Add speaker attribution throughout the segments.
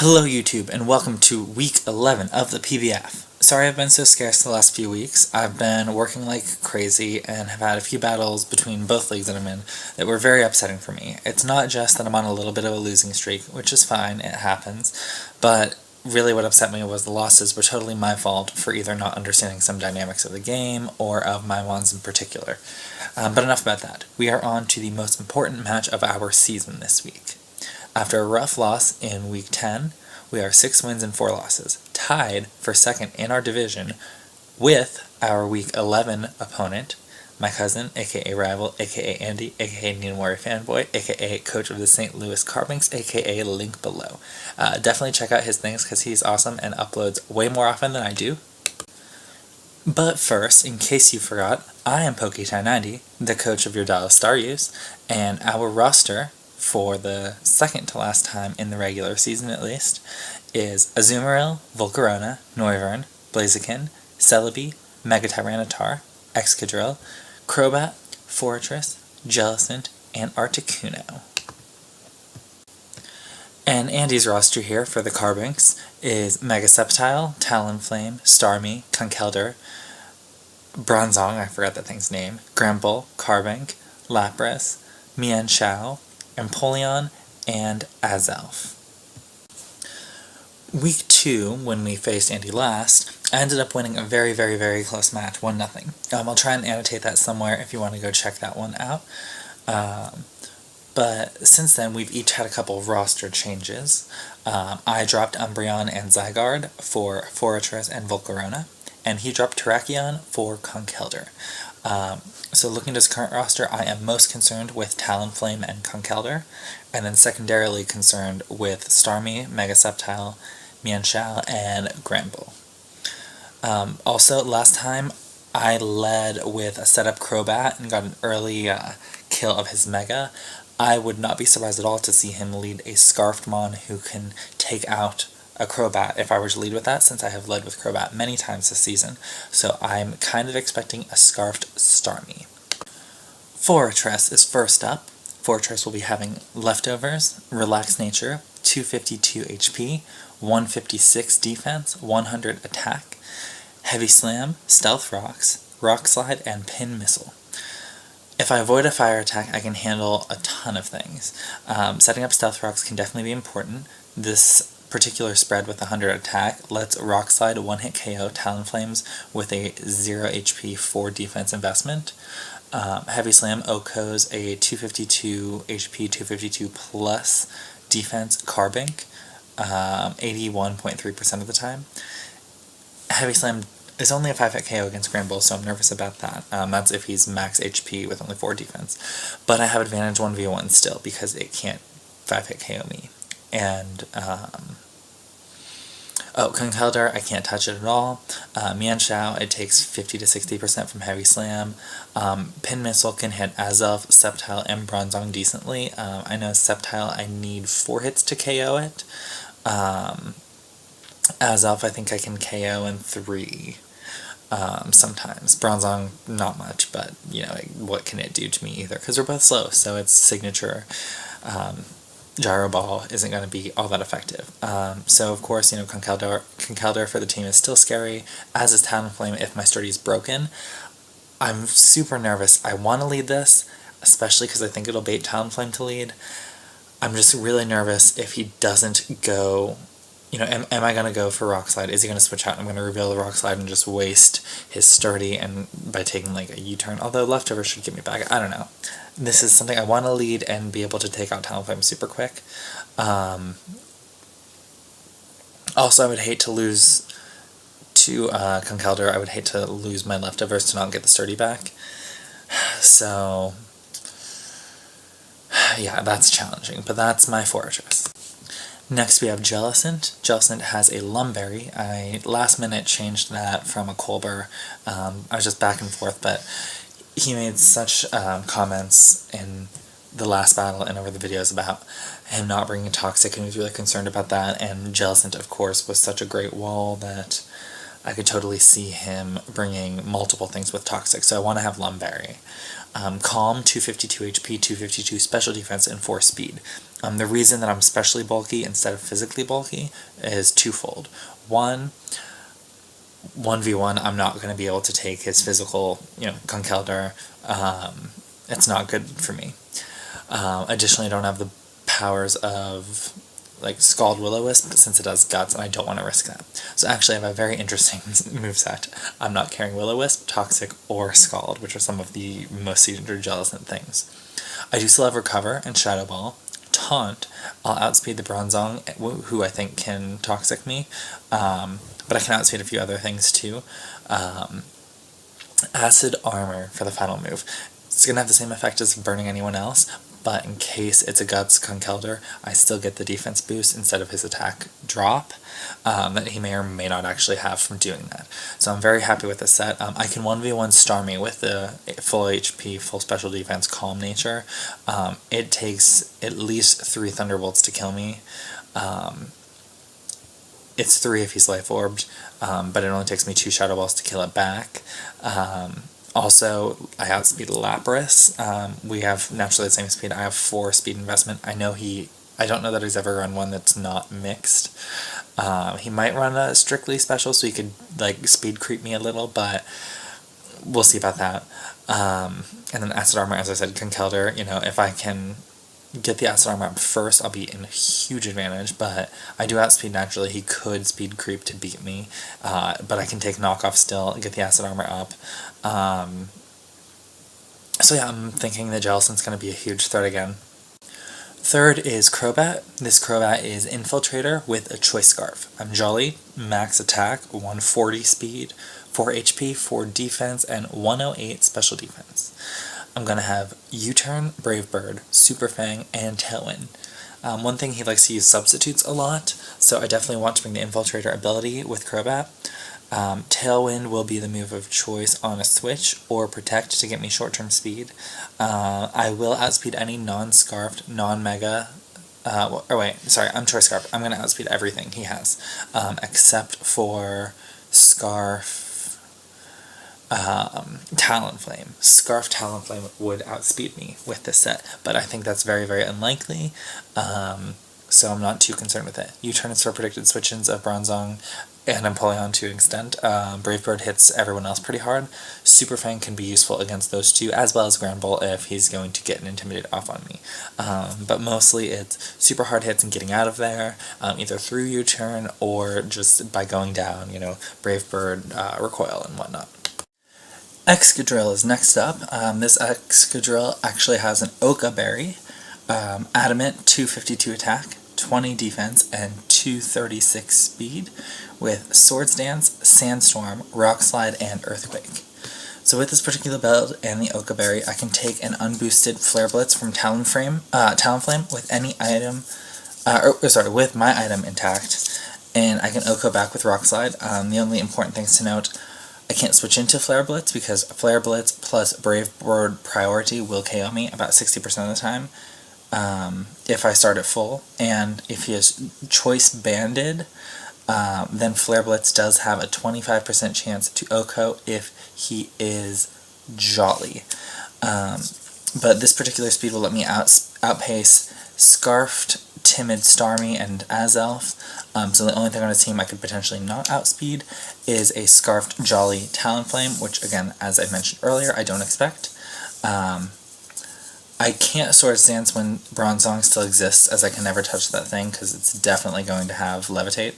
Speaker 1: Hello YouTube, and welcome to week 11 of the PBF. Sorry I've been so scarce the last few weeks. I've been working like crazy and have had a few battles between both leagues that I'm in that were very upsetting for me. It's not just that I'm on a little bit of a losing streak, which is fine, it happens, but really what upset me was the losses were totally my fault for either not understanding some dynamics of the game or of my mons in particular. But enough about that. We are on to the most important match of our season this week. After a rough loss in Week 10, we are 6 wins and 4 losses, tied for second in our division with our Week 11 opponent, my cousin, aka Rival, aka Andy, aka Nina Warrior Fanboy, aka coach of the St. Louis Carbinks, aka link below. Definitely check out his things because he's awesome and uploads way more often than I do. But first, in case you forgot, I am Poke1090, the coach of your Dallas Staryus, and our roster for the second to last time in the regular season at least, is Azumarill, Volcarona, Noivern, Blaziken, Celebi, Megatyranitar, Excadrill, Crobat, Fortress, Jellicent, and Articuno. And Andy's roster here for the Carbinks is Mega Sceptile, Talonflame, Starmie, Conkeldurr, Bronzong, I forgot that thing's name, Gramble, Carbink, Lapras, Mienshao, Empoleon, and Azelf. Week 2, when we faced Andy last, I ended up winning a very, very, very close match, 1-0. I'll try and annotate that somewhere if you want to go check that one out. But since then, we've each had a couple of roster changes. I dropped Umbreon and Zygarde for Fortress and Volcarona, and he dropped Terrakion for Conkeldurr. So looking at his current roster, I am most concerned with Talonflame and Conkeldurr, and then secondarily concerned with Starmie, Mega Sceptile, Mienshao, and Gramble. Also, last time I led with a setup Crobat and got an early kill of his Mega. I would not be surprised at all to see him lead a Scarfed Mon who can take out a Crobat if I were to lead with that, since I have led with Crobat many times this season, so I'm kind of expecting a Scarfed Starmie. Fortress is first up. Fortress will be having Leftovers, Relaxed Nature, 252 HP, 156 defense, 100 attack, Heavy Slam, Stealth Rocks, Rock Slide, and Pin Missile. If I avoid a fire attack, I can handle a ton of things. Setting up Stealth Rocks can definitely be important. This particular spread with 100 attack lets Rock Slide one-hit KO Talonflames with a 0 HP 4 defense investment. Heavy Slam OHKOs a 252 HP, 252 plus defense Carbink, 81.3% of the time. Heavy Slam is only a 5-hit KO against Gramble, so I'm nervous about that. That's if he's max HP with only 4 defense. But I have advantage 1v1 still, because it can't 5-hit KO me. And, Conkeldurr, I can't touch it at all. Mienshao, it takes 50 to 60% from Heavy Slam. Pin Missile can hit Azelf, Sceptile, and Bronzong decently. I know Sceptile, I need 4 hits to KO it. Azelf, I think I can KO in 3. Sometimes. Bronzong, not much, but, you know, what can it do to me either? Because we're both slow, so its signature Gyro Ball isn't going to be all that effective. So, of course, you know, Conkeldurr for the team is still scary, as is Talonflame if my Sturdy is broken. I'm super nervous. I want to lead this, especially because I think it'll bait Talonflame to lead. I'm just really nervous if he doesn't go. You know, am I going to go for Rock Slide? Is he going to switch out? I'm going to reveal the Rock Slide and just waste his Sturdy and by taking like a U-turn. Although Leftovers should get me back. I don't know. This is something I want to lead and be able to take out Talonflame super quick. Also, I would hate to lose to Conkeldurr. I would hate to lose my Leftovers to not get the Sturdy back. So, yeah, that's challenging. But that's my Fortress. Next we have Jellicent. Jellicent has a Lumberry. I last minute changed that from a Colbur. I was just back and forth, but he made such comments in the last battle and over the videos about him not bringing Toxic, and he was really concerned about that, and Jellicent, of course, was such a great wall that I could totally see him bringing multiple things with Toxic, so I want to have Lumberry. Calm, 252 HP, 252 special defense, and 4 speed. The reason that I'm especially bulky instead of physically bulky is twofold. One, 1v1, I'm not going to be able to take his physical, Conkeldurr. It's not good for me. Additionally, I don't have the powers of Scald Will-O-Wisp since it does Guts, and I don't want to risk that. So actually I have a very interesting moveset. I'm not carrying Will-O-Wisp, Toxic, or Scald, which are some of the most Cedar-Jellicent things. I do still have Recover and Shadow Ball. Taunt, I'll outspeed the Bronzong, who I think can Toxic me, but I can outspeed a few other things too. Acid Armor for the final move. It's going to have the same effect as burning anyone else, but in case it's a Guts Conkeldurr, I still get the defense boost instead of his attack drop that he may or may not actually have from doing that. So I'm very happy with this set. I can 1v1 Starmie with the full HP, full special defense, Calm Nature. It takes at least 3 Thunderbolts to kill me. It's 3 if he's Life Orbed, but it only takes me 2 Shadow Balls to kill it back. Also, I outspeed Lapras. We have naturally the same speed. I have 4 speed investment. I don't know that he's ever run one that's not mixed. He might run a strictly special, so he could speed creep me a little, but we'll see about that. And then Acid Armor, as I said, Conkeldurr. If I can get the Acid Armor up first, I'll be in a huge advantage, but I do outspeed naturally. He could speed creep to beat me, but I can take knockoff still, get the Acid Armor up. So yeah, I'm thinking the Jellicent's going to be a huge threat again. Third is Crobat. This Crobat is Infiltrator with a Choice Scarf. I'm Jolly, max attack, 140 speed, 4 HP, 4 defense, and 108 special defense. I'm going to have U-Turn, Brave Bird, Super Fang, and Tailwind. One thing he likes to use substitutes a lot, so I definitely want to bring the Infiltrator ability with Crobat. Tailwind will be the move of choice on a switch, or Protect to get me short-term speed. I will outspeed any non-scarfed, non-mega... I'm Choice Scarf. I'm going to outspeed everything he has, except for Scarf... Talonflame. Scarf Talonflame would outspeed me with this set, but I think that's very, very unlikely, so I'm not too concerned with it. U-Turn is for predicted switch-ins of Bronzong and Empoleon to an extent. Brave Bird hits everyone else pretty hard. Super Fang can be useful against those two, as well as Grand Bolt if he's going to get an Intimidate off on me. But mostly it's super hard hits and getting out of there, either through U-Turn or just by going down, Brave Bird, Recoil, and whatnot. Excadrill is next up. This Excadrill actually has an Oka Berry, Adamant, 252 attack, 20 defense, and 236 speed, with Swords Dance, Sandstorm, Rock Slide, and Earthquake. So with this particular build and the Oka Berry, I can take an unboosted Flare Blitz from Talonflame with any item, with my item intact, and I can Oko back with Rock Slide. The only important things to note: I can't switch into Flare Blitz because Flare Blitz plus Brave Bird priority will KO me about 60% of the time if I start at full. And if he is Choice Banded, then Flare Blitz does have a 25% chance to Oko if he is Jolly. But this particular speed will let me outpace Scarfed, Timid Starmie, and Azelf. So the only thing on a team I could potentially not outspeed is a Scarfed Jolly Talonflame, which again, as I mentioned earlier, I don't expect. I can't Swords Dance when Bronzong still exists, as I can never touch that thing, because it's definitely going to have Levitate.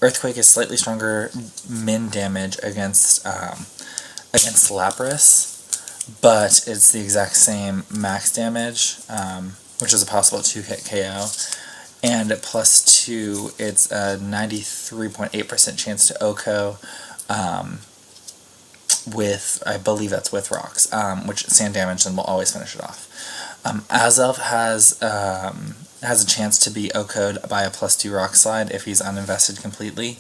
Speaker 1: Earthquake is slightly stronger min damage against Lapras, but it's the exact same max damage, which is a possible 2-hit KO. And at +2, it's a 93.8% chance to Oko, I believe that's with rocks, which sand damage and will always finish it off. Azelf has a chance to be Oko'd by a +2 Rock Slide if he's uninvested completely,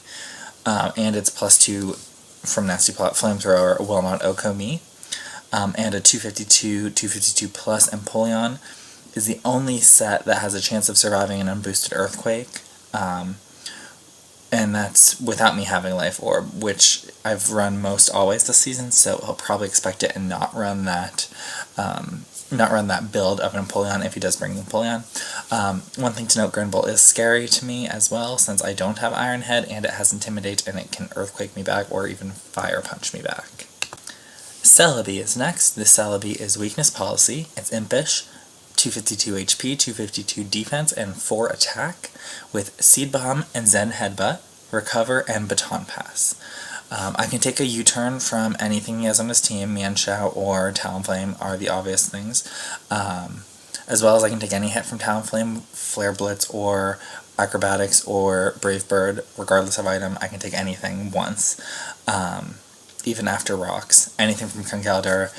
Speaker 1: and it's +2 from Nasty Plot Flamethrower will not Oko me, and a 252 plus Empoleon is the only set that has a chance of surviving an unboosted Earthquake, and that's without me having Life Orb, which I've run most always this season, so he'll probably expect it and not run that not run that build of an Empoleon if he does bring Empoleon. One thing to note, Granbull is scary to me as well, since I don't have Iron Head and it has Intimidate and it can Earthquake me back or even Fire Punch me back. Celebi is next. This Celebi is Weakness Policy. It's Impish, 252 HP, 252 defense, and 4 attack, with Seed Bomb and Zen Headbutt, Recover, and Baton Pass. I can take a U-turn from anything he has on his team. Mienshao or Talonflame are the obvious things. As well as I can take any hit from Talonflame, Flare Blitz, or Acrobatics, or Brave Bird, regardless of item. I can take anything once, even after rocks. Anything from Conkeldurr.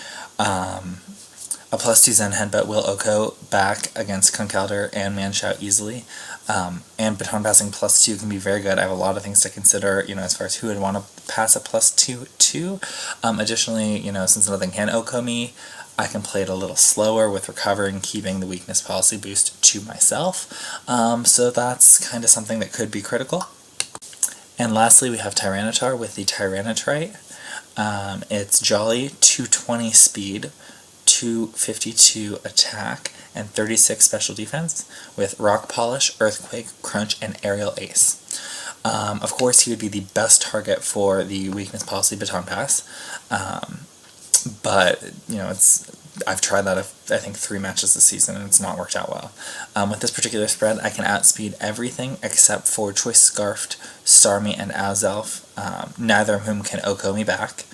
Speaker 1: A +2 Zen Headbutt will OHKO back against Conkeldurr and Mienshao easily. And Baton Passing +2 can be very good. I have a lot of things to consider, as far as who would want to pass a +2 to. Additionally, since nothing can OHKO me, I can play it a little slower with recovering, keeping the Weakness Policy boost to myself. So that's kind of something that could be critical. And lastly, we have Tyranitar with the Tyranitrite. It's Jolly, 220 speed, 252 attack, and 36 special defense, with Rock Polish, Earthquake, Crunch, and Aerial Ace. Of course, he would be the best target for the Weakness Policy Baton Pass, but, I've tried that, I think, 3 matches this season, and it's not worked out well. With this particular spread, I can outspeed everything except for Choice Scarfed, Starmie, and Azelf, neither of whom can OHKO me back.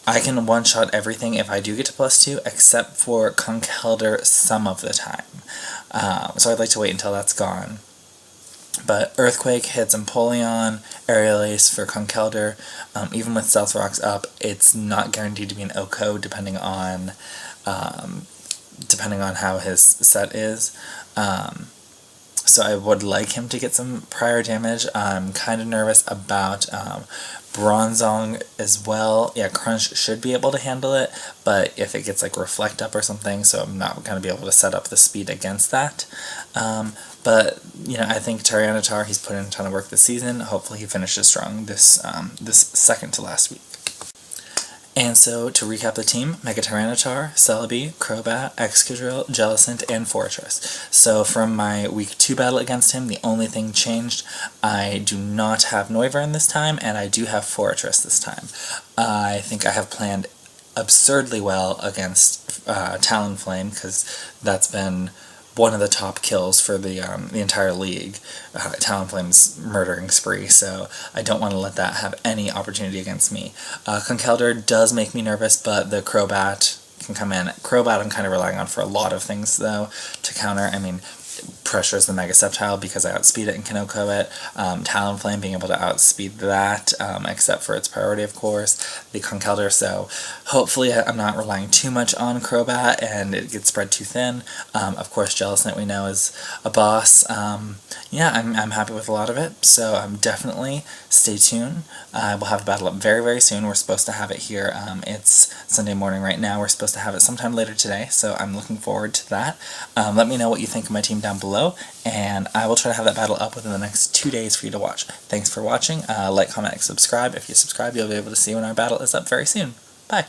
Speaker 1: I can one-shot everything if I do get to +2, except for Conkeldurr some of the time. So I'd like to wait until that's gone. But Earthquake hits Empoleon, Aerial Ace for Conkeldurr. Even with Stealth Rocks up, it's not guaranteed to be an OHKO depending on how his set is. So I would like him to get some prior damage. I'm kind of nervous about Bronzong as well. Yeah, Crunch should be able to handle it, but if it gets Reflect up or something, so I'm not going to be able to set up the speed against that. But, I think Tyranitar, he's put in a ton of work this season. Hopefully he finishes strong this second to last week. And so, to recap the team, Mega Tyranitar, Celebi, Crobat, Excadrill, Jellicent, and Fortress. So from my Week 2 battle against him, the only thing changed, I do not have Noivern this time, and I do have Fortress this time. I think I have planned absurdly well against Talonflame, because that's been one of the top kills for the entire league, Talonflame's murdering spree, so I don't want to let that have any opportunity against me. Conkeldurr does make me nervous, but the Crobat can come in. Crobat I'm kind of relying on for a lot of things, though, to counter. Pressure is the Mega Sceptile because I outspeed it and can OHKO it. Talonflame being able to outspeed that, except for its priority, of course. The Conkeldurr, so hopefully I'm not relying too much on Crobat and it gets spread too thin. Of course, Jellicent we know is a boss. Yeah, I'm happy with a lot of it, so definitely stay tuned. We'll have a battle up very, very soon. We're supposed to have it here. It's Sunday morning right now. We're supposed to have it sometime later today, so I'm looking forward to that. Let me know what you think of my team down below, and I will try to have that battle up within the next 2 days for you to watch. Thanks for watching. Like, comment, and subscribe. If you subscribe, you'll be able to see when our battle is up very soon. Bye!